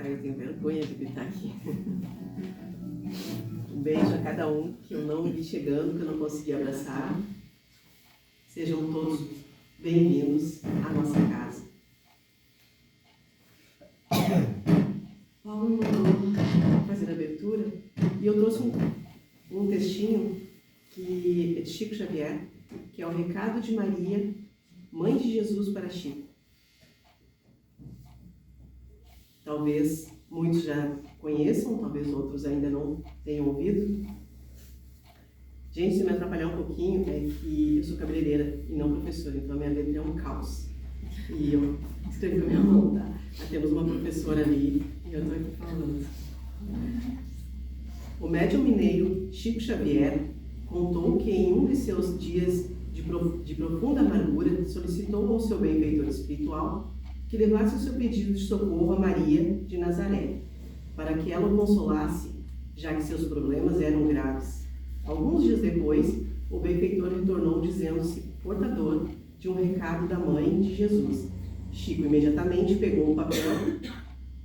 gritar, eu tenho vergonha de gritar aqui. Um beijo a cada um que eu não vi chegando, que eu não consegui abraçar. Sejam todos bem-vindos à nossa casa. Paulo mandou fazer a abertura e eu trouxe um textinho que é de Chico Xavier, que é o Recado de Maria, Mãe de Jesus para Chico. Talvez muitos já conheçam, talvez outros ainda não tenham ouvido. Gente, se me atrapalhar um pouquinho, é que eu sou cabeleireira e não professora, então a minha letra é um caos. E eu escrevi com a minha mão, tá? Temos uma professora ali e eu estou aqui falando. O médium mineiro Chico Xavier contou que em um de seus dias de profunda amargura solicitou ao seu benfeitor espiritual que levasse o seu pedido de socorro a Maria de Nazaré, para que ela o consolasse, já que seus problemas eram graves. Alguns dias depois, o benfeitor retornou dizendo-se portador de um recado da mãe de Jesus. Chico imediatamente pegou o papel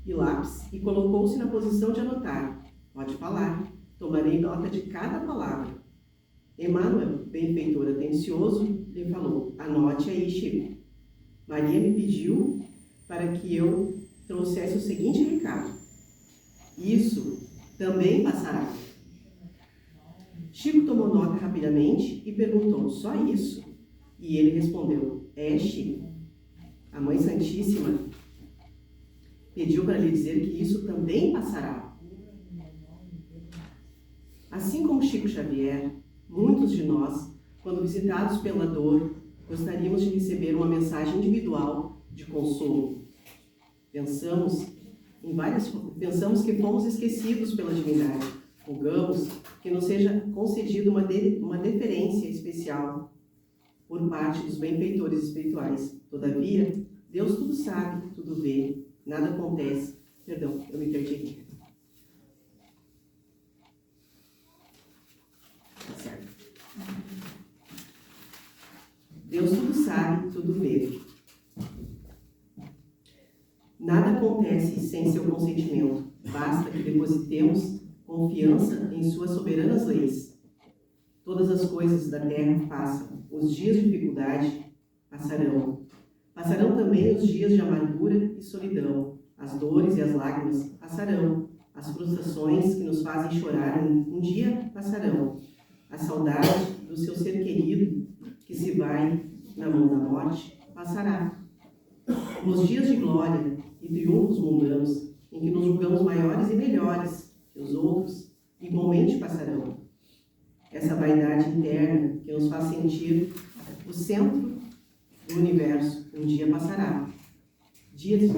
e lápis e colocou-se na posição de anotar. Pode falar, tomarei nota de cada palavra. Emmanuel, benfeitor atencioso, lhe falou: anote aí, Chico. Maria me pediu para que eu trouxesse o seguinte recado: isso também passará. Chico tomou nota rapidamente e perguntou: só isso? E ele respondeu: é, Chico. A Mãe Santíssima pediu para lhe dizer que isso também passará. Assim como Chico Xavier, muitos de nós, quando visitados pela dor, gostaríamos de receber uma mensagem individual de consolo. Pensamos que fomos esquecidos pela divindade. Rogamos que nos seja concedida uma deferência especial por parte dos benfeitores espirituais. Todavia, Deus tudo sabe, tudo vê, nada acontece. Perdão, eu me perdi aqui. Certo. Deus tudo sabe, tudo vê. Nada acontece sem seu consentimento. Basta que depositemos confiança em suas soberanas leis. Todas as coisas da terra passam. Os dias de dificuldade passarão. Passarão também os dias de amargura e solidão. As dores e as lágrimas passarão. As frustrações que nos fazem chorar um dia passarão. A saudade do seu ser querido que se vai na mão da morte passará. Os dias de glória e triunfos mundanos, em que nos julgamos maiores e melhores que os outros, igualmente passarão. Essa vaidade interna que nos faz sentir o centro do universo, um dia passará. Dias de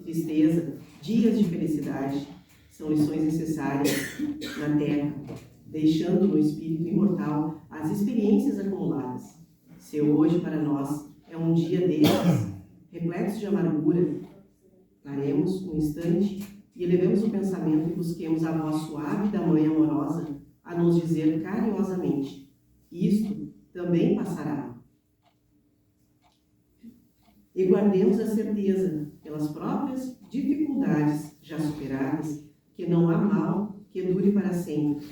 tristeza, dias de felicidade, são lições necessárias na Terra, deixando no espírito imortal as experiências acumuladas. Se hoje para nós é um dia desses, repletos de amargura, paremos um instante e elevemos o pensamento e busquemos a voz suave da Mãe amorosa a nos dizer carinhosamente: isto também passará. E guardemos a certeza, pelas próprias dificuldades já superadas, que não há mal que dure para sempre.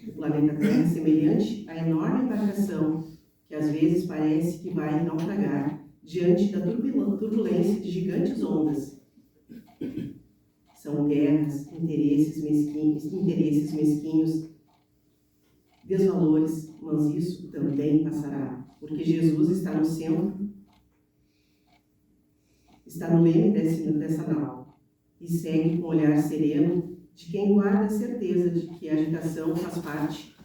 O planeta Terra é semelhante à enorme embarcação que às vezes parece que vai naufragar diante da turbulência de gigantes ondas. São guerras, interesses mesquinhos, desvalores, mas isso também passará, porque Jesus está no centro, está no leme dessa nau, e segue com o olhar sereno de quem guarda a certeza de que a agitação faz parte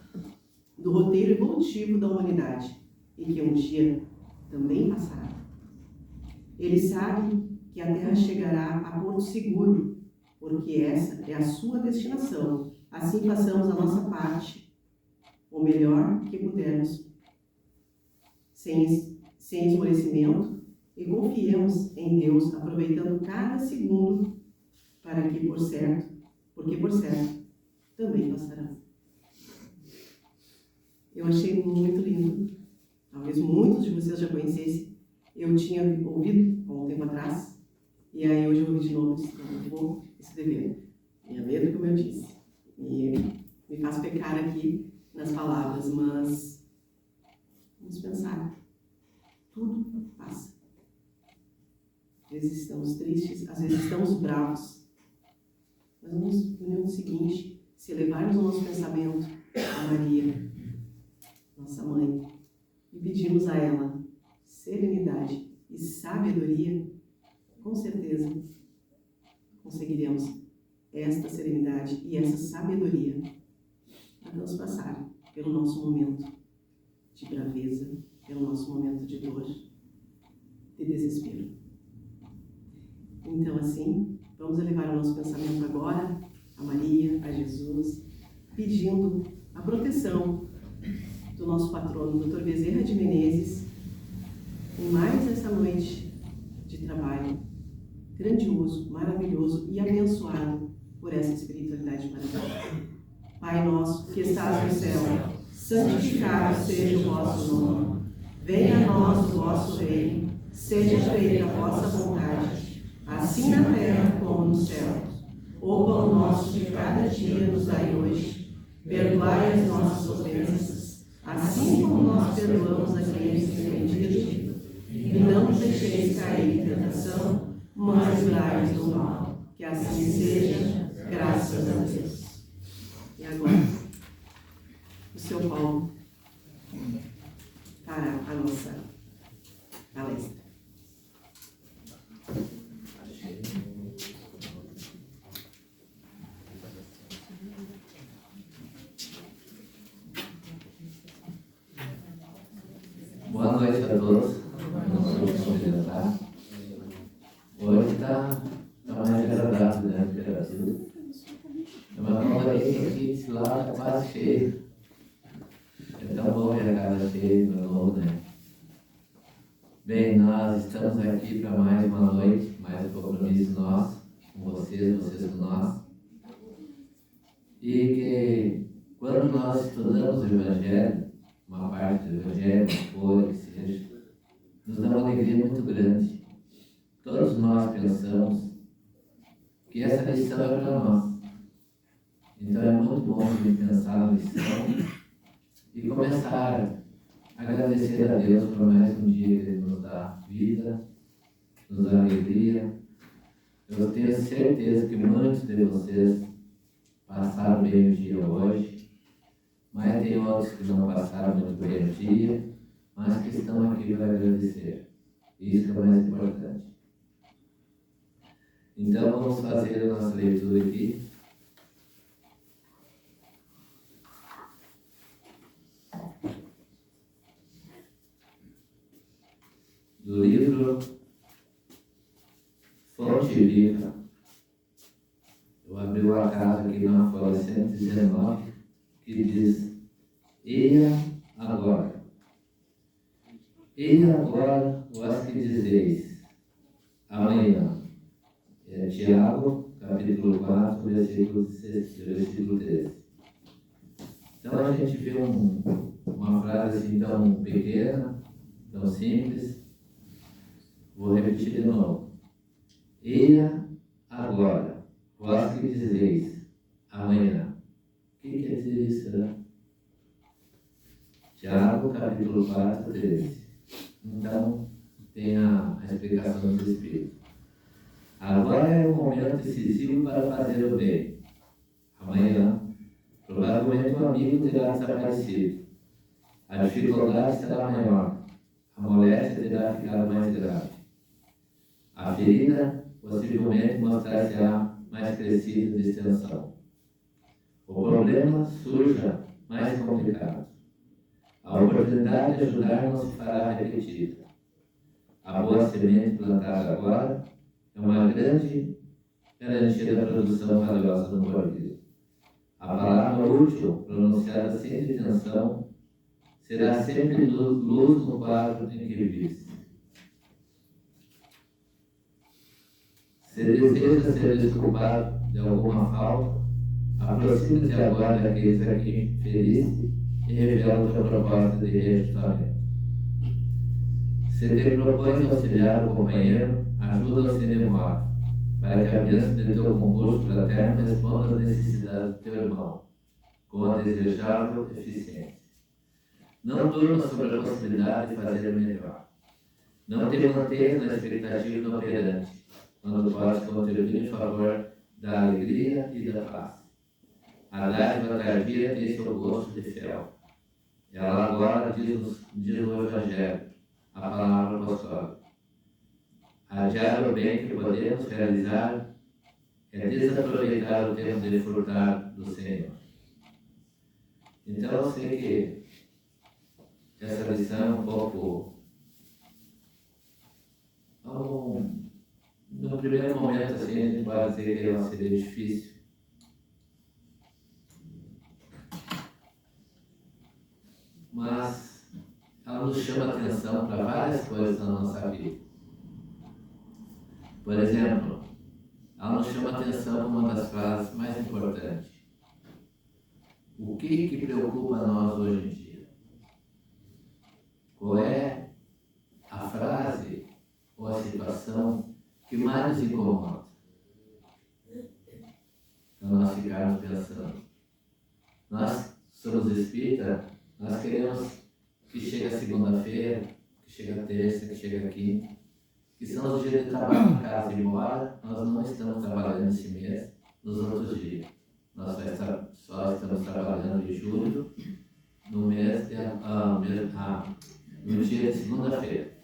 do roteiro evolutivo da humanidade, e que um dia também passará. Ele sabe que a Terra chegará a porto seguro, porque essa é a sua destinação. Assim façamos a nossa parte, o melhor que pudermos, sem esmorecimento, e confiemos em Deus, aproveitando cada segundo, porque por certo, também passará. Eu achei muito lindo. Talvez muitos de vocês já conhecessem. Eu tinha ouvido há um tempo atrás, E aí hoje eu ouvi de novo, eu vou escrever. Minha letra, como eu disse. E me faz pecar aqui nas palavras, mas vamos pensar. Tudo passa. Às vezes estamos tristes, às vezes estamos bravos. Mas vamos no minuto seguinte, se elevarmos o nosso pensamento a Maria, nossa mãe, e pedirmos a ela serenidade e sabedoria, com certeza conseguiremos esta serenidade e essa sabedoria para nos passar pelo nosso momento de braveza, pelo nosso momento de dor, de desespero. Então, assim, vamos elevar o nosso pensamento agora a Maria, a Jesus, pedindo a proteção do nosso patrono, Dr. Bezerra de Menezes, em mais essa noite de trabalho grandioso, maravilhoso e abençoado por essa espiritualidade maravilhosa. Pai nosso, que estás no céu, santificado seja o vosso nome. Venha a nós o vosso reino, seja feita a vossa vontade, assim na terra como no céu. O pão nosso de cada dia nos dai hoje. Perdoai as nossas ofensas, assim como nós perdoamos a quem nos tem ofendido. E não nos deixeis cair em tentação, mas livrai-nos do mal. Que assim seja, graças a Deus. E agora, o seu Paulo para a nossa palestra. Boa noite a todos. Não sou de cumprimentar. Hoje está mais agradável, né? Temperatura. É uma conferência aqui de lá está quase cheia. É tão bom ver a casa cheia de novo, né? Bem, nós estamos aqui para mais uma noite, mais um compromisso nosso com vocês, vocês com nós. E que quando nós estudamos o Evangelho, uma parte do Evangelho, uma folha, que seja, nos dá uma alegria muito grande. Todos nós pensamos que essa lição é para nós. Então é muito bom a gente pensar na lição e começar a agradecer a Deus por mais um dia que Ele nos dá vida, nos dá alegria. Eu tenho certeza que muitos de vocês passaram bem o dia hoje, mas tem outros que não passaram muito bem o dia, mas que estão aqui para agradecer. Isso é o mais importante. Então vamos fazer a nossa leitura aqui. Do livro Fonte Viva. Eu abri o acaso aqui na folha 119, que diz: Eia agora. Eia agora vós que dizeis, amanhã. É Tiago, capítulo 4, versículo 13. Então a gente vê uma frase assim tão pequena, tão simples. Vou repetir de novo. Eia agora, vós que dizeis, amanhã. O que quer dizer isso, né? Tiago, capítulo 4, 13. Então, tem a explicação do Espírito. Agora é o momento decisivo para fazer o bem. Amanhã, provavelmente o amigo terá desaparecido. A dificuldade será maior. A moléstia terá ficado mais grave. A ferida possivelmente mostrar-se-á mais crescida de extensão. O problema surja mais complicado. A oportunidade de ajudar não se fará repetida. A boa semente plantada agora é uma grande garantia da produção valiosa no porvir. A palavra útil, pronunciada sem detenção, será sempre luz no quadro em que vives. Se deseja ser desculpado de alguma falta, aproxima-te agora daqueles a quem feriste e revela tua proposta de reajustamento. Se te propões auxiliar o companheiro, ajuda-o sem demora, para que a bênção de teu concurso fraterno responda às necessidades do teu irmão, com a desejável eficiência. Não durma sobre a possibilidade de fazer melhor. Não te mantenhas na expectativa inoperante, quando podes contribuir em favor da alegria e da paz. A dádiva tardia tem seu gosto de fel. Ela agora diz o Evangelho, a palavra apostólica. Adiar o bem que podemos realizar é desaproveitar o tempo de furtar do Senhor. Então eu sei que essa lição é um pouco... No primeiro momento, assim, a gente pode dizer que ela seria difícil. Mas ela nos chama atenção para várias coisas na nossa vida. Por exemplo, ela nos chama atenção para uma das frases mais importantes. O que preocupa nós hoje em dia? Qual é a frase ou a situação que mais nos incomoda? Para nós ficarmos pensando. Nós somos espíritas, nós queremos que chegue a segunda-feira, que chegue a terça, que chegue a quinta, que são os dias de trabalho em casa, embora nós não estamos trabalhando esse mês nos outros dias. Nós só estamos trabalhando em julho, no dia de segunda-feira.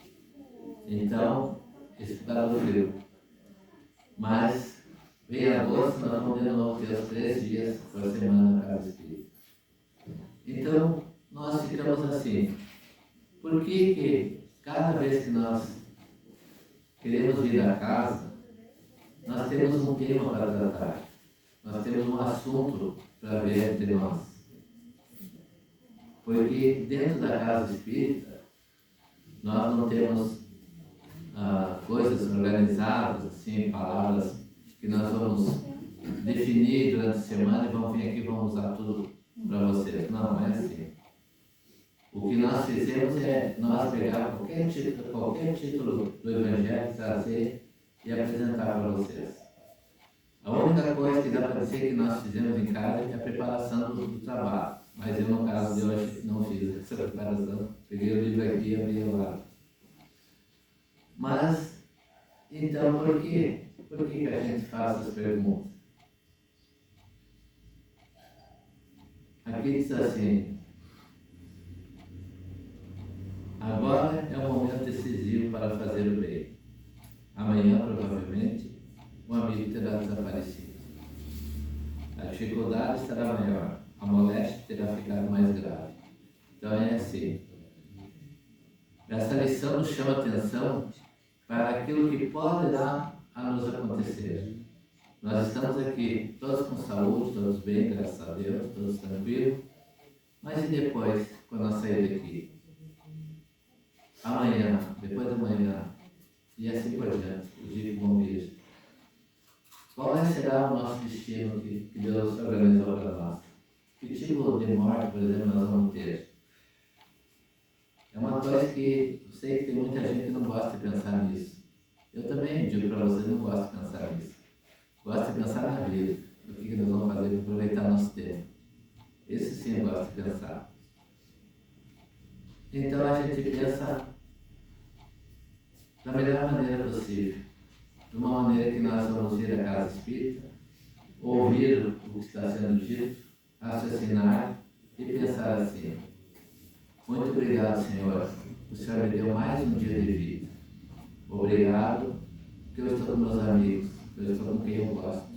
Então, isso está no frio. Mas, vem agosto, nós vamos de novo ter os 3 dias por semana na casa espírita. Então, nós ficamos assim. Por que cada vez que nós queremos vir à casa, nós temos um tema para tratar? Nós temos um assunto para ver entre nós. Porque dentro da casa espírita, nós não temos coisas organizadas, assim, palavras que nós vamos definir durante a semana e vamos vir aqui e vamos usar tudo para vocês. Não é assim. O que nós fizemos é nós pegar qualquer título do Evangelho, trazer e apresentar para vocês. A única coisa que dá para dizer que nós fizemos em casa é a preparação do trabalho. Mas eu, no caso de hoje, não fiz essa preparação. Peguei o livro aqui e abri lá. Mas, então, por quê? Por que a gente faz essas perguntas? Aqui diz assim: agora é um momento decisivo para fazer o bem. Amanhã, provavelmente, o amigo terá desaparecido. A dificuldade estará maior, a moléstia terá ficado mais grave. Então é assim. Essa lição nos chama atenção para aquilo que poderá a nos acontecer. Nós estamos aqui, todos com saúde, todos bem, graças a Deus, todos tranquilos. Mas e depois, quando nós sairmos daqui? Amanhã, depois da manhã, e assim por diante, o dia que vão vir. Qual será o nosso destino que Deus organizou para nós? Que tipo de morte, por exemplo, nós vamos ter? É uma coisa que eu sei que tem muita gente que não gosta de pensar nisso. Eu também digo para vocês, não gosto de pensar nisso. Gosto de pensar na vida, do que nós vamos fazer para aproveitar nosso tempo. Esse sim eu gosto de pensar. Então a gente pensa da melhor maneira possível. De uma maneira que nós vamos ir à casa espírita, ouvir o que está sendo dito, raciocinar e pensar assim: muito obrigado, Senhor, o Senhor me deu mais um dia de vida. Obrigado, porque eu estou com meus amigos, eu estou com quem eu gosto.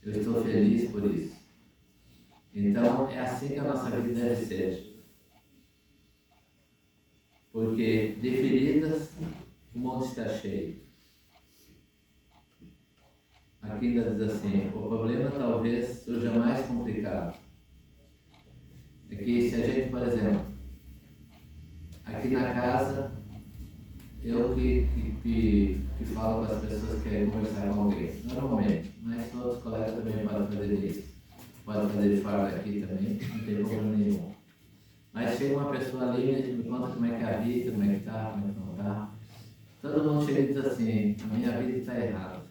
Eu estou feliz por isso. Então, é assim que a nossa vida deve ser. Porque de feridas, o mundo está cheio. Aqui ainda diz assim: o problema talvez seja mais complicado. É que se a gente, por exemplo, aqui na casa, eu que falo com as pessoas que querem conversar com alguém, normalmente, mas outros colegas também podem fazer isso. Podem fazer de fora daqui também, não tem problema nenhum. Mas chega uma pessoa ali e me conta como é que é a vida, como é que está, como é que não está. Todo mundo chega e diz assim, a minha vida está errada.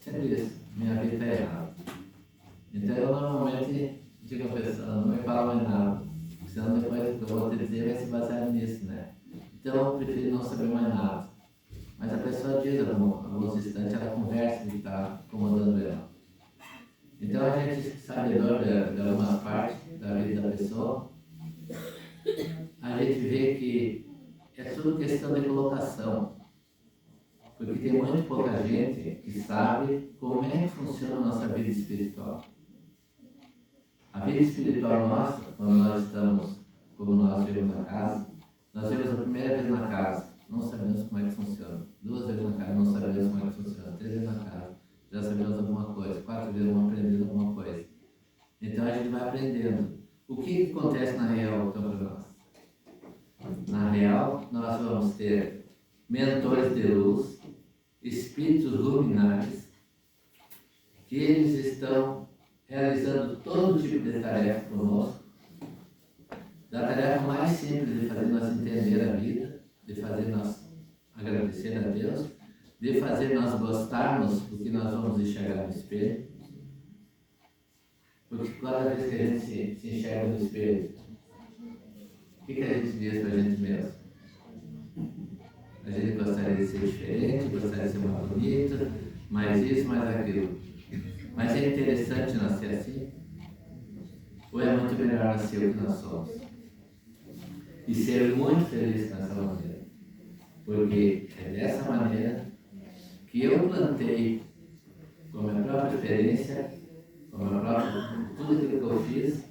Sempre isso, minha vida está errada. Então eu normalmente digo à pessoa, não me fala mais nada, senão depois o que eu vou te dizer vai se basear nisso, né? Então eu prefiro não saber mais nada. Mas a pessoa diz alguns instantes, ela conversa o que está incomodando ela. Então a gente sabedor de algumas partes da vida da pessoa, a gente vê que é tudo questão de colocação. Porque tem muito pouca gente que sabe como é que funciona a nossa vida espiritual. A vida espiritual nossa, quando nós estamos, como nós vemos na casa, nós vemos a primeira vez na casa, não sabemos como é que funciona. 2 vezes na casa, não sabemos como é que funciona. 3 vezes na casa, já sabemos alguma coisa. 4 vezes vamos aprendendo alguma coisa. Então a gente vai aprendendo. O que acontece na real, então, para nós? Na real, nós vamos ter mentores de luz, espíritos luminares, que eles estão realizando todo tipo de tarefa conosco, da tarefa mais simples de fazer nós entender a vida, de fazer nós agradecer a Deus, de fazer nós gostarmos do que nós vamos enxergar no espelho. Porque cada vez que a gente se enxerga no espelho, o que a gente diz para a gente mesmo? A gente gostaria de ser diferente, gostaria de ser mais bonito, mais isso, mais aquilo. Mas é interessante nascer assim? Ou é muito melhor nascer o que nós somos? E ser muito feliz nessa maneira. Porque é dessa maneira que eu plantei, com a minha própria experiência, com a minha própria, tudo aquilo que eu fiz,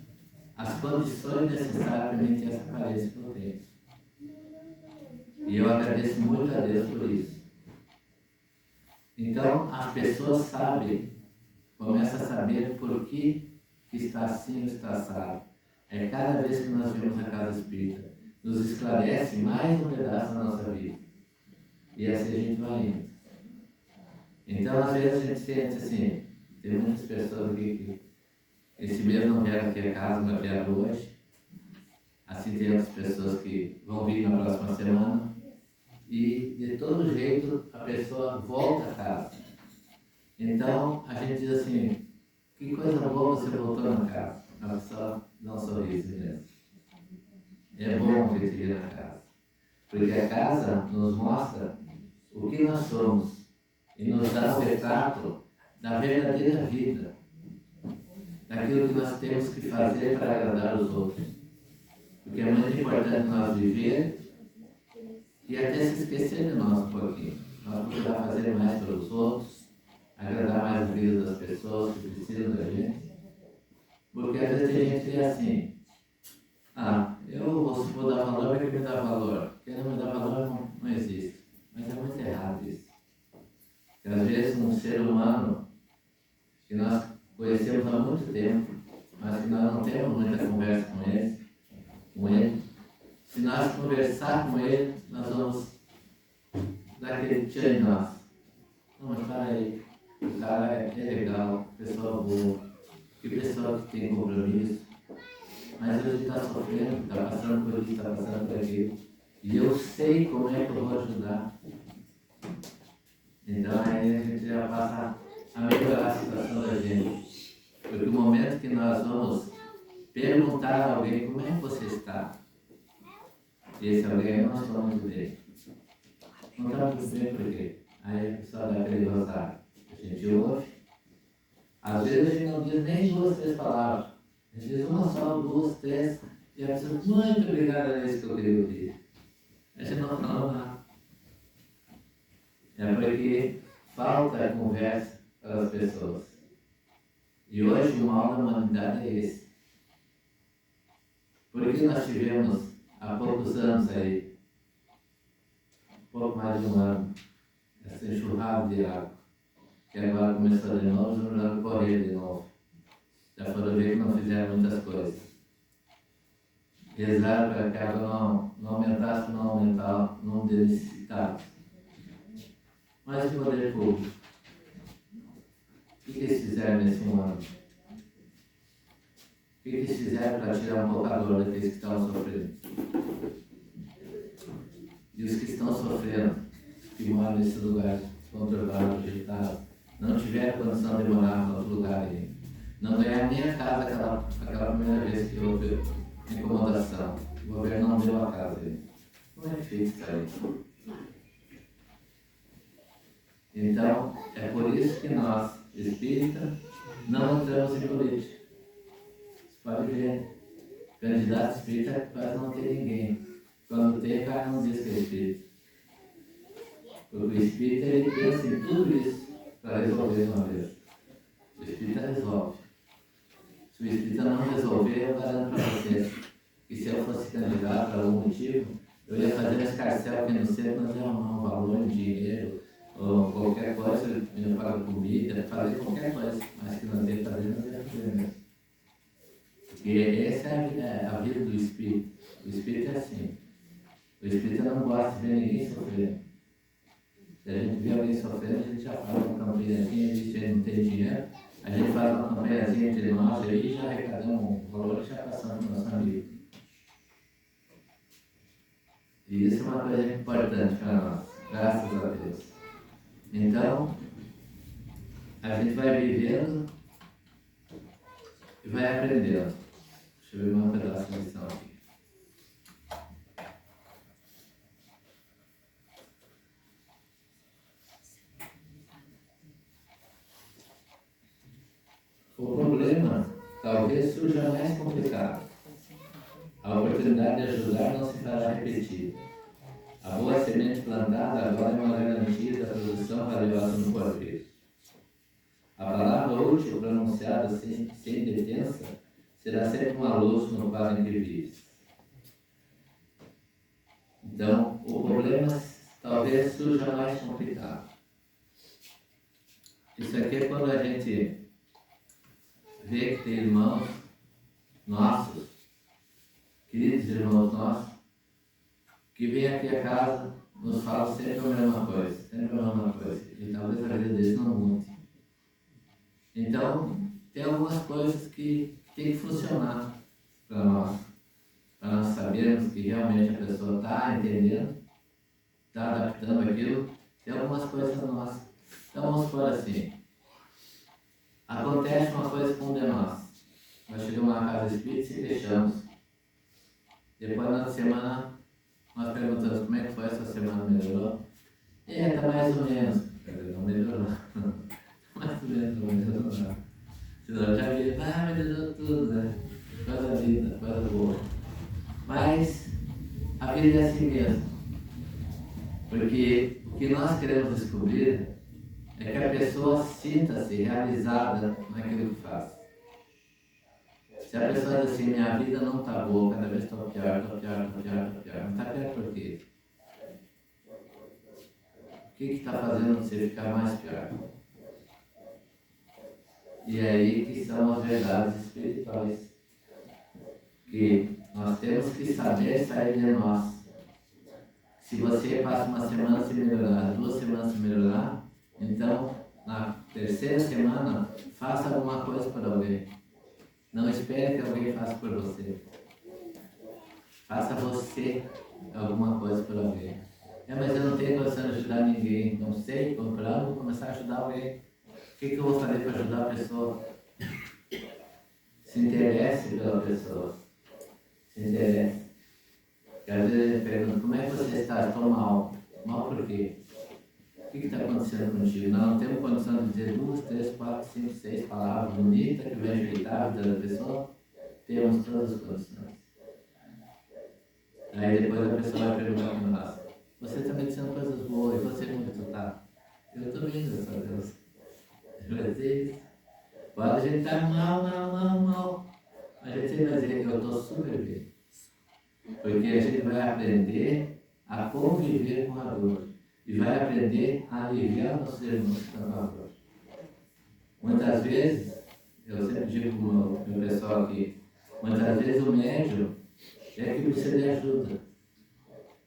as condições necessárias para mim ter essa aparência que eu tenho. E eu agradeço muito a Deus por isso. Então, as pessoas sabem, começam a saber por que está assim ou está assado. É cada vez que nós vemos a casa espírita, nos esclarece mais um pedaço da nossa vida. E assim a gente vai indo. Então, às vezes a gente sente assim, tem muitas pessoas que esse mês não vieram aqui a casa, mas vieram hoje. Assim tem outras pessoas que vão vir na próxima semana. E de todo jeito a pessoa volta a casa. Então a gente diz assim, que coisa boa você voltou na casa. A pessoa dá um sorriso mesmo. É bom que você vir na casa. Porque a casa nos mostra o que nós somos e nos dá o retrato da verdadeira vida, daquilo que nós temos que fazer para agradar os outros. Porque é muito importante nós viver e até se esquecer de nós um pouquinho. Nós precisamos fazer mais pelos outros, agradar mais a vida das pessoas que precisam da gente. Porque às vezes tem gente que é assim, eu vou dar valor porque me dá valor. Quem não me dá valor não existe. Mas é muito errado isso. Porque às vezes um ser humano que nós conhecemos há muito tempo, mas que nós não temos muita conversa com ele, se nós conversar com ele, nós vamos dar aquele tchan em nós. Não, mas para aí, o cara é legal, pessoa boa, que pessoa que tem compromisso, mas ele está sofrendo, está passando por isso, está passando por aquilo, e eu sei como é que eu vou ajudar. Então aí a gente já passa a melhorar a situação da gente. Porque o momento que nós vamos perguntar a alguém como é que você está, e esse alguém não está muito bem. Não está muito bem por quê? Aí a pessoa dá aquele rosário. A gente ouve. Às vezes a gente não diz nem 2, 3 palavras. A gente diz uma só, 2, 3. E a pessoa diz, muito obrigado, é isso que eu queria ouvir. A gente não fala nada. É porque falta conversa para as pessoas. E hoje o mal da humanidade é esse. Por que nós tivemos há poucos anos aí, pouco mais de um ano, essa enxurrada de água, que agora começou de novo, não vai correr de novo. Já foram ver que não fizeram muitas coisas. Rezaram para que a água não aumentasse, não necessitasse. Mas o poder público, o que eles fizeram nesse ano? que eles fizeram para tirar um pouco a dor daqueles que estão sofrendo? E os que estão sofrendo, que moram nesse lugar conturbado, agitado, não tiveram condição de morar em outro lugar aí. Não ganharam nem a casa aquela primeira vez que houve incomodação. O governo não deu a casa aí. Como é difícil isso aí. Então, é por isso que nós, espíritas, não entramos em política. Você pode ver, candidato espírita quase não tem ninguém. Quando tem, o cara não diz que é espírita. Porque o espírita, ele pensa em tudo isso para resolver de uma vez. O espírita resolve. Se o espírita não resolver, eu garanto para vocês que se eu fosse candidato por algum motivo, eu ia fazer um escarcel aqui no centro, nós ia arrumar um valor em dinheiro, ou qualquer coisa, eu ia pagar comida, fazer qualquer coisa, mas que nós ia fazer, nós ia fazer mesmo. Porque essa é a vida do espírito. O espírito é assim. O espírito não gosta de ver ninguém sofrer. Se a gente vê alguém sofrendo, a gente já faz uma campanhazinha, a gente não tem dinheiro, a gente faz uma campanhazinha entre nós aí, já arrecadamos um valor e já passamos para o nosso amigo. E isso é uma coisa importante para nós, graças a Deus. Então, a gente vai vivendo e vai aprendendo. Deixa eu ver um pedaço de lição aqui. O problema talvez surja mais complicado. A oportunidade de ajudar não se fará repetir. A boa semente plantada agora é uma garantia da produção valiosa no porvir. A palavra útil pronunciada sem detença será sempre uma luz no quadro em que vives. Então, o problema talvez surja mais complicado. Isso aqui é quando a gente vê que tem irmãos nossos, queridos irmãos nossos, que vêm aqui a casa, nos falam sempre a mesma coisa, e talvez a vida deles não mude. Então, tem algumas coisas que tem que funcionar para nós sabermos que realmente a pessoa está entendendo, está adaptando aquilo. Tem algumas coisas nossas. Então, vamos por assim. Acontece uma coisa com um de nós. Nós chegamos na casa espírita e deixamos. Depois, na semana, nós perguntamos como é que foi essa semana, melhorou? Tá mais ou menos. Não melhorou. Mais ou menos, não melhorou. Senão já vi, melhorou tudo, né? Coisa linda, coisa boa. Mas a vida é assim mesmo. Porque o que nós queremos descobrir é que a pessoa sinta-se realizada naquilo que faz. Se a pessoa diz assim, minha vida não está boa, cada vez estou pior. Não está pior por quê? O que está fazendo você ficar mais pior? E é aí que são as verdades espirituais. Que nós temos que saber sair de nós. Se você passa uma semana sem melhorar, 2 semanas sem melhorar, então, na 3ª semana, faça alguma coisa por alguém. Não espere que alguém faça por você. Faça você alguma coisa por alguém. Mas eu não tenho condição de ajudar ninguém. Não sei, comprar, vou começar a ajudar alguém. O que eu vou fazer para ajudar a pessoa? Se interesse pela pessoa. Se interesse. Porque às vezes ele pergunta, como é que você está? Estou mal. Mal por quê? O que está acontecendo contigo? Não temos condição de dizer 2, 3, 4, 5, 6 palavras bonitas que vão ajeitar a vida da pessoa. Temos todas as condições. Aí depois a pessoa vai perguntar para nós, você está me dizendo coisas boas, e você como tu está? Eu estou bem, graças a Deus. Pode a gente estar mal. A gente vai dizer que eu estou super bem. Porque a gente vai aprender a conviver com a dor. E vai aprender a aliviar nossos irmãos que estão com a dor. Muitas vezes, eu sempre digo para o meu pessoal aqui, muitas vezes o médium é que precisa de ajuda.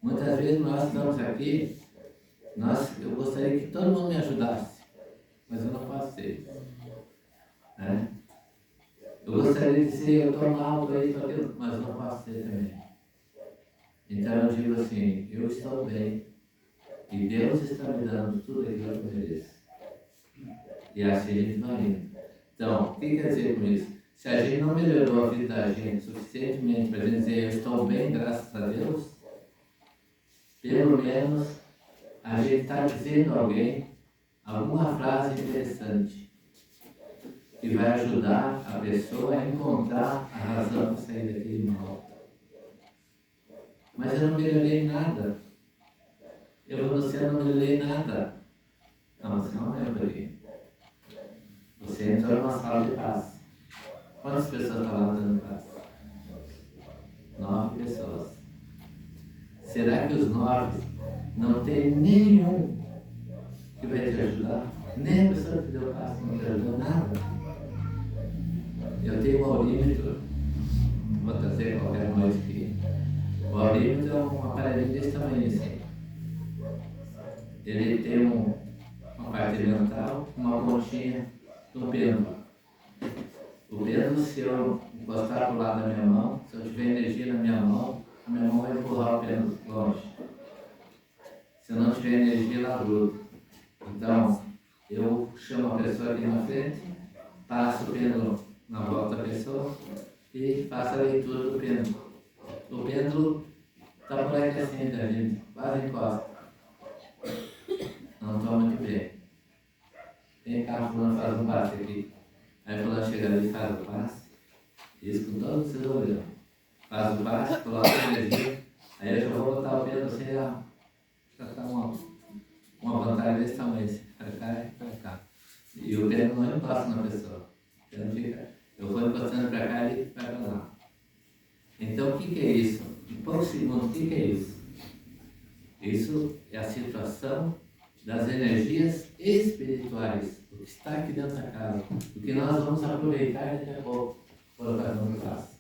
Muitas vezes nós estamos aqui, eu gostaria que todo mundo me ajudasse, mas eu não faço isso. Eu gostaria de ser, eu estou mal para isso, aquilo, mas não posso ser também. Então eu digo assim, eu estou bem e Deus está me dando tudo aquilo que eu mereço. E assim a gente vai indo. Então, o que quer dizer com isso? Se a gente não melhorou a vida da gente suficientemente para dizer eu estou bem, graças a Deus, pelo menos a gente está dizendo a alguém alguma frase interessante que vai ajudar a pessoa a encontrar a razão de sair daquele mal. Mas eu não melhorei nada. Eu você não melhorei nada. Não, você não é por aí. Você entrou numa sala de paz. Quantas pessoas estavam dando paz? 9 pessoas. Será que os 9 não tem nenhum que vai te ajudar? Nem a pessoa que deu paz não te ajudou nada. Eu tenho um aurímetro, vou trazer qualquer noite aqui. O aurímetro é um aparelho desse tamanho assim. Ele tem uma parte mental, uma pontinha do pêndulo. O pêndulo, se eu encostar para o lado da minha mão, se eu tiver energia na minha mão, a minha mão vai empurrar o pêndulo longe. Se eu não tiver energia, ela gruda. Então, eu chamo a pessoa aqui na frente, passo o pêndulo na volta da pessoa e faço a leitura do pêndulo. O pêndulo está por aqui assim da gente, quase encosta. Não estou muito bem. Vem cá, fulano faz um passe aqui. Aí fulano chega ali e faz o passe. Isso com todos os seus ouvidos. Faz o passe, coloca a energia. Aí eu já vou botar o pêndulo assim, já está uma vantagem desse tamanho, assim, para cá e para cá. E o pêndulo não encosta na pessoa. O pêndulo fica, eu vou encostando para cá e ele vai para lá. Então o que é isso? Em poucos segundos, o que é isso? Isso é a situação das energias espirituais, o que está aqui dentro da casa, o que nós vamos aproveitar daqui a pouco, colocar no classe.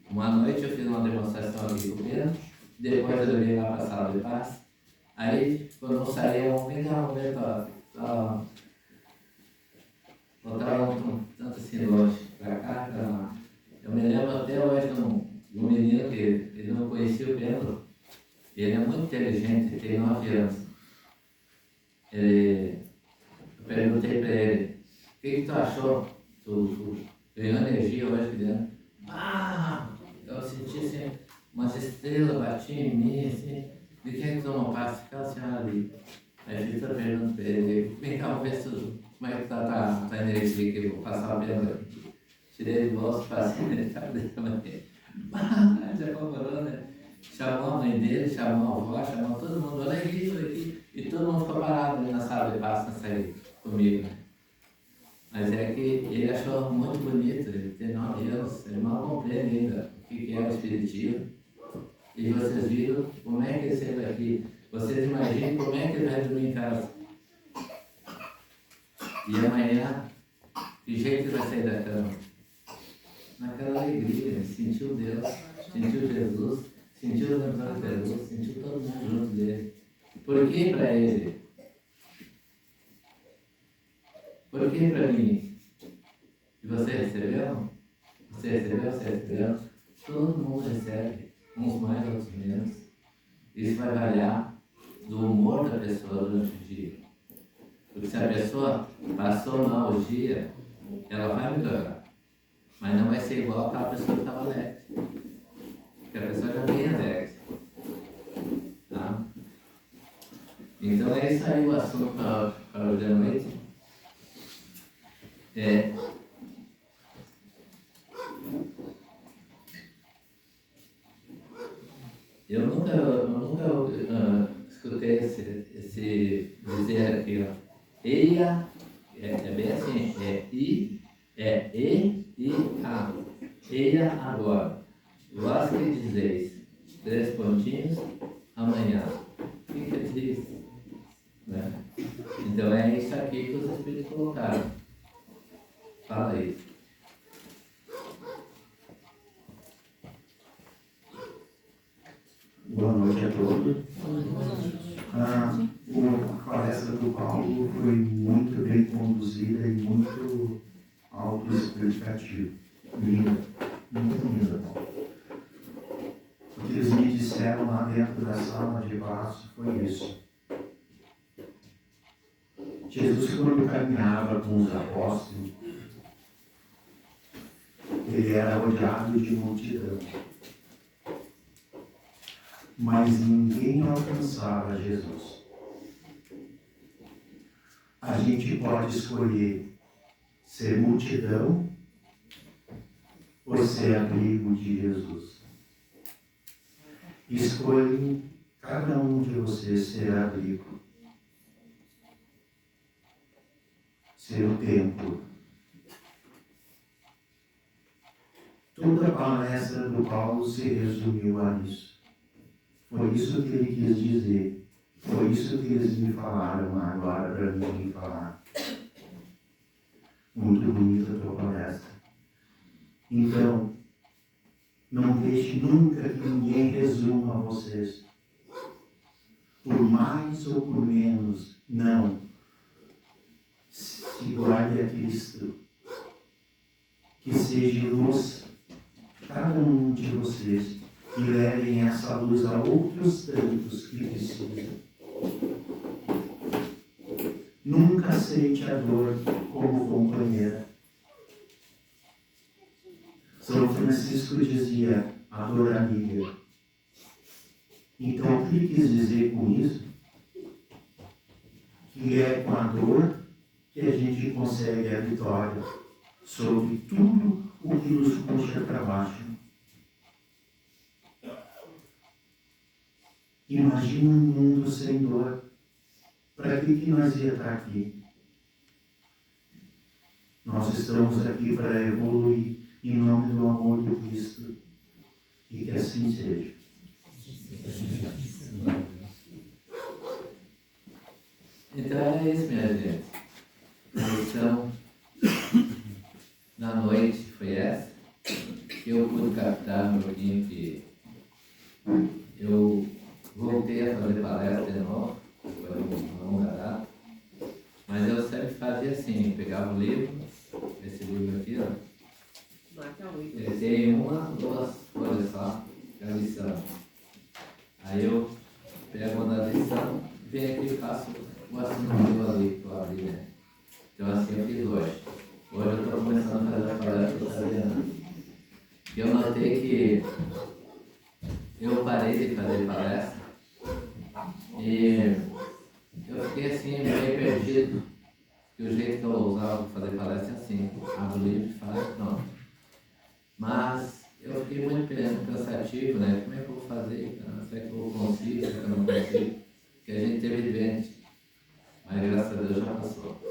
Uma noite eu fiz uma demonstração aqui com o Pedro, depois eu levei lá para a sala de paz. Aí, quando eu saí, eu vim cá, botaram tanto assim longe, para cá, para lá. Eu me lembro até hoje de um menino que ele não conhecia o Pedro. Ele é muito inteligente, tem 9 anos. Eu perguntei para ele, o que tu achou? Tu ganhou energia hoje aqui dentro? Eu senti assim, umas estrelas batiam em mim, assim, de quem é que tomou passe? Aquela senhora ali. Aí eu fiz a pergunta para ele, vem cá, vamos ver como é que tá a energia que eu vou passar o pêndulo aqui. Tirei do bolso, passei, ele estava desse tamanho. Já comparou, né? Chamou a mãe dele, chamou a avó, chamou todo mundo, olha aqui, e todo mundo ficou parado ali na sala de paz na sair comigo. Mas é que ele achou muito bonito, ele tem 9 anos, ele mal compreende ainda o que é o espiritismo. E vocês viram como é que ele saiu daqui. Vocês imaginem como é que ele vai dormir em casa. E amanhã, que jeito ele vai sair da cama? Naquela alegria, sentiu Deus, sentiu Jesus, sentiu os mentores de Jesus, sentiu todo mundo junto dele. Por que para ele? Por que para mim? E você recebeu? Você recebeu? Você recebeu? Todo mundo recebe, uns mais, outros menos. Isso vai variar do humor da pessoa durante o dia. Porque se a pessoa passou mal o dia, ela vai melhorar. Mas não vai ser igual aquela pessoa que estava alegre. Porque a pessoa já vem alegre. Tá? Então é isso aí o assunto para hoje à noite. Eu nunca escutei esse dizer aqui, ó. Eia, é bem assim, e, a. Eia agora. Vós que dizeis, 3 pontinhos, amanhã. O que diz? Né? Então é isso aqui que os Espíritos colocaram. Fala aí. Boa noite a todos. A palestra do Paulo foi muito bem conduzida e muito autoexplicativa. quando caminhava com os apóstolos, ele era rodeado de multidão. Mas ninguém alcançava Jesus. A gente pode escolher ser multidão ou ser abrigo de Jesus. Escolhe cada um de vocês ser abrigo, ser o templo. Toda a palestra do Paulo se resumiu a isso. Foi isso que ele quis dizer. Foi isso que eles me falaram agora para mim falar. Muito bonita a tua palestra. Então, não deixe nunca que ninguém resuma vocês. Por mais ou por menos, não. Se guarde a Cristo. Que seja luz cada um de vocês e levem essa luz a outros tantos que precisam. Nunca aceite a dor como companheira. São Francisco dizia, a dor amiga. Então, o que quis dizer com isso? Que é com a dor que a gente consegue a vitória sobre tudo o que nos puxa para baixo. Imagina um mundo sem dor. Para que nós ia estar aqui? Nós estamos aqui para evoluir em nome do amor de Cristo. E que assim seja. Então é isso, minha gente. A lição na noite foi essa. Eu pude captar um pouquinho que eu voltei a fazer palestra de novo, foi uma longa data, mas eu sempre fazia assim, pegava o livro, esse livro aqui, ó, ele tem uma, duas folhas só, que é a lição. Aí eu pego uma da lição, venho aqui e faço o assunto ali, que eu abri, né? Então assim eu fiz hoje. Hoje eu estou começando a fazer a palestra que eu sabia antes. E eu notei que eu parei de fazer palestra e eu fiquei assim meio perdido. Que o jeito que eu usava para fazer palestra é assim, abro o livro e falo, pronto. Mas eu fiquei muito cansativo, né? Como é que eu vou fazer? Será que eu consigo? Será que eu não consigo? Porque a gente teve doente, mas graças a Deus já passou.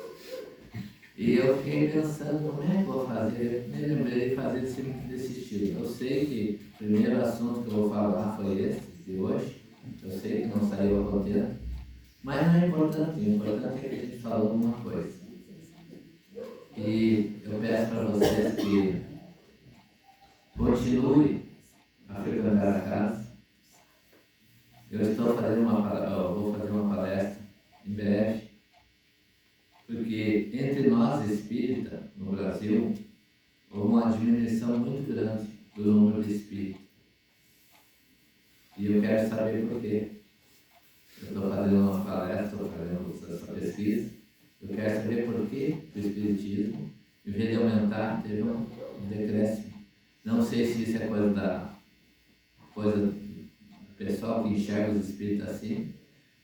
E eu fiquei pensando, como é que eu vou fazer? Me lembrei de fazer desse estilo. Eu sei que o primeiro assunto que eu vou falar foi esse, de hoje. Eu sei que não saiu a roteiro. Mas não é importante. O importante é que a gente falou alguma coisa. E eu peço para vocês que continue a frequentar a casa. Eu vou fazer uma palestra em breve. Porque entre nós espíritas, no Brasil, houve uma diminuição muito grande do número de espíritos. E eu quero saber por quê. Eu estou fazendo uma palestra, estou fazendo essa pesquisa. Eu quero saber por que o espiritismo, em vez de aumentar, teve um decréscimo. Não sei se isso é coisa do pessoal que enxerga os espíritos assim.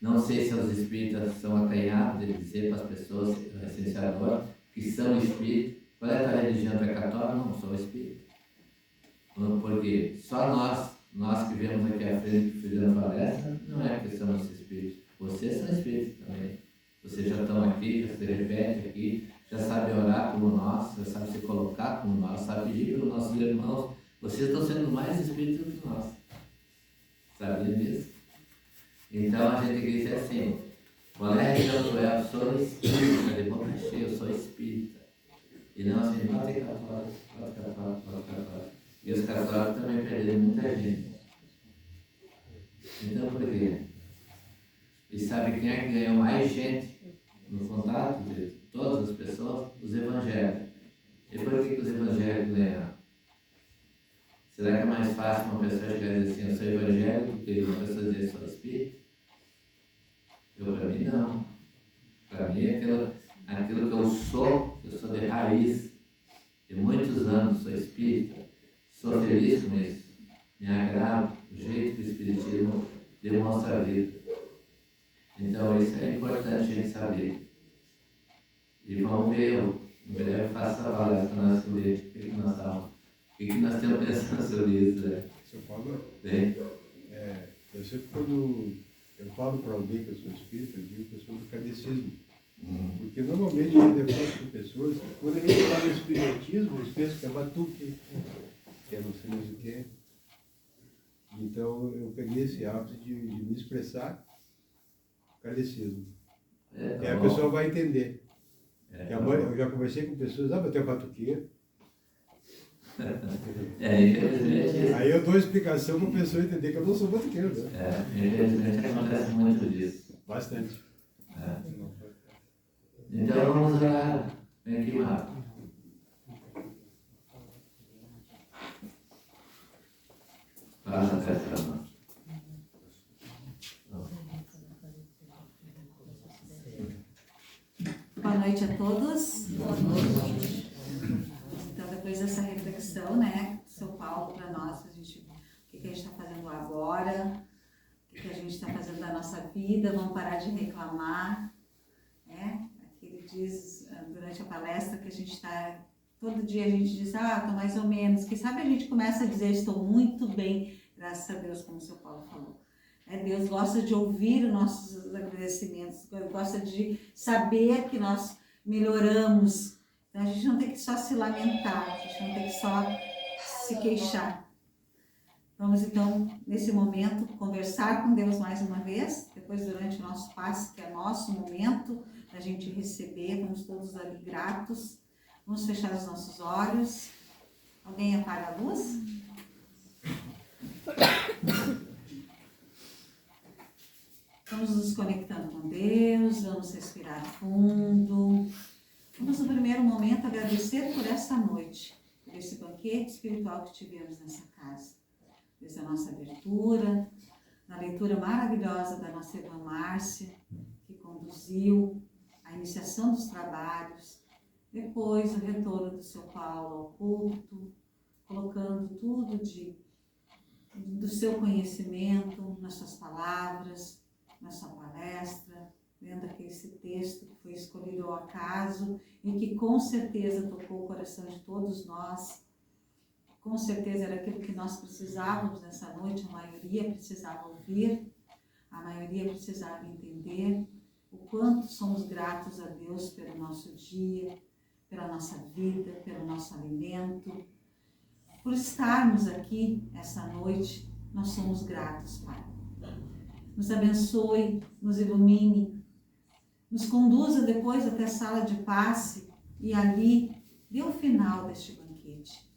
Não sei se os espíritas são acanhados de dizer para as pessoas, recenseadoras, que são espíritas. Qual é a tua religião? Tu é católico? Não, sou espírita. Porque só nós que viemos aqui à frente fazendo palestra, não é porque somos espíritos. Vocês são espíritos também. Vocês já estão aqui, já se repetem aqui, já sabem orar como nós, já sabem se colocar como nós, sabem pedir pelos nossos irmãos. Vocês estão sendo mais espíritos do que nós. Sabia disso? Então a gente diz assim, qual é a religião que eu sou espírita, de boca cheia, eu sou espírita. E não assim, pode ser católico, pode ser católico, pode ser católico. E os católicos também perderam muita gente. Então por quê? E sabe quem é que ganhou mais gente no contato de todas as pessoas? Os evangélicos. E por que os evangélicos ganharam? Será que é mais fácil uma pessoa chegar e dizer assim, eu sou evangélico, do que uma pessoa dizer, eu sou espírita? Para mim não. Para mim aquilo que eu sou de raiz, de muitos anos, sou espírita, sou feliz com isso, me agrada o jeito que o espiritismo demonstra a vida. Então isso é importante a gente saber. E vamos ver, em breve faço a palestra na nossa igreja, o que nós temos pensando sobre isso, né? Seu Paulo, Bem, eu sempre quando eu falo para alguém que eu sou espírita, eu digo que eu sou do kardecismo. Porque normalmente eu defendo com pessoas que quando a gente fala em espiritismo, eles pensam que é batuque, que é não sei mais o que. Então eu peguei esse hábito de me expressar kardecismo. E aí a pessoa vai entender. Eu já conversei com pessoas, mas tem batuqueiro. infelizmente. Aí eu dou a explicação para a pessoa entender que eu não sou batuqueiro, né? Infelizmente acontece muito disso. Bastante. Então vamos orar. Vem aqui, Marco. Passa a festa, mano. Boa noite a todos. Boa noite. Então, depois dessa reflexão, né, seu Paulo, para nós, o que a gente está fazendo agora, o que a gente está fazendo da nossa vida, vamos parar de reclamar, né? Aqui ele diz, durante a palestra, que a gente está, todo dia a gente diz, estou mais ou menos, que sabe a gente começa a dizer, estou muito bem, graças a Deus, como o seu Paulo falou. Deus gosta de ouvir os nossos agradecimentos, gosta de saber que nós melhoramos. Então a gente não tem que só se lamentar, a gente não tem que só se queixar. Vamos então, nesse momento, conversar com Deus mais uma vez, depois durante o nosso passe, que é nosso momento, da gente receber, vamos todos ali gratos. Vamos fechar os nossos olhos. Alguém apaga a luz? Vamos nos conectando com Deus, vamos respirar fundo. Vamos, no primeiro momento, agradecer por essa noite, por esse banquete espiritual que tivemos nessa casa. Desde a nossa abertura, na leitura maravilhosa da nossa irmã Márcia, que conduziu a iniciação dos trabalhos, depois o retorno do seu Paulo ao culto, colocando tudo do seu conhecimento nas suas palavras, na sua palestra, lendo aqui esse texto que foi escolhido ao acaso e que com certeza tocou o coração de todos nós. Com certeza era aquilo que nós precisávamos nessa noite, a maioria precisava ouvir, a maioria precisava entender o quanto somos gratos a Deus pelo nosso dia, pela nossa vida, pelo nosso alimento. Por estarmos aqui essa noite, nós somos gratos, Pai. Nos abençoe, nos ilumine, nos conduza depois até a sala de passe e ali dê o final deste banquete.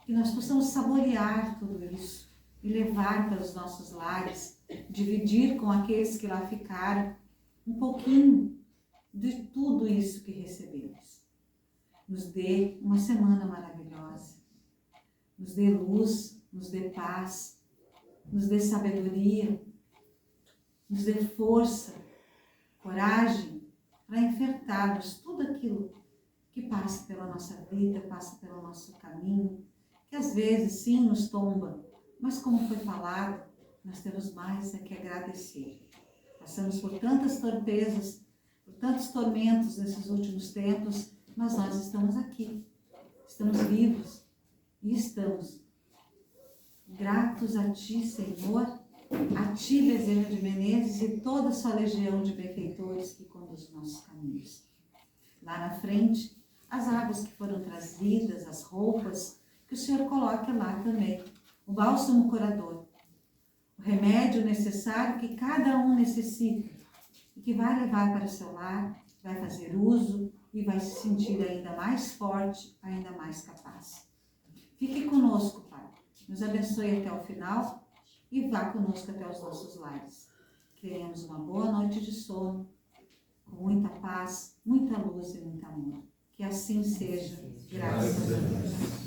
Que nós possamos saborear tudo isso e levar para os nossos lares, dividir com aqueles que lá ficaram um pouquinho de tudo isso que recebemos. Nos dê uma semana maravilhosa, nos dê luz, nos dê paz, nos dê sabedoria, nos dê força, coragem para enfrentarmos tudo aquilo que passa pela nossa vida, passa pelo nosso caminho, que às vezes sim nos tomba, mas como foi falado, nós temos mais que agradecer. Passamos por tantas torpezas, por tantos tormentos nesses últimos tempos, mas nós estamos aqui, estamos vivos e estamos gratos a Ti, Senhor, a Ti, Bezerra de Menezes, e toda a sua legião de benfeitores que conduz os nossos caminhos. Lá na frente, as águas que foram trazidas, as roupas, que o Senhor coloque lá também, o bálsamo curador, o remédio necessário que cada um necessita e que vai levar para o seu lar, vai fazer uso e vai se sentir ainda mais forte, ainda mais capaz. Fique conosco, Pai. Nos abençoe até o final e vá conosco até os nossos lares. Que tenhamos uma boa noite de sono, com muita paz, muita luz e muito amor. Que assim seja, graças a Deus.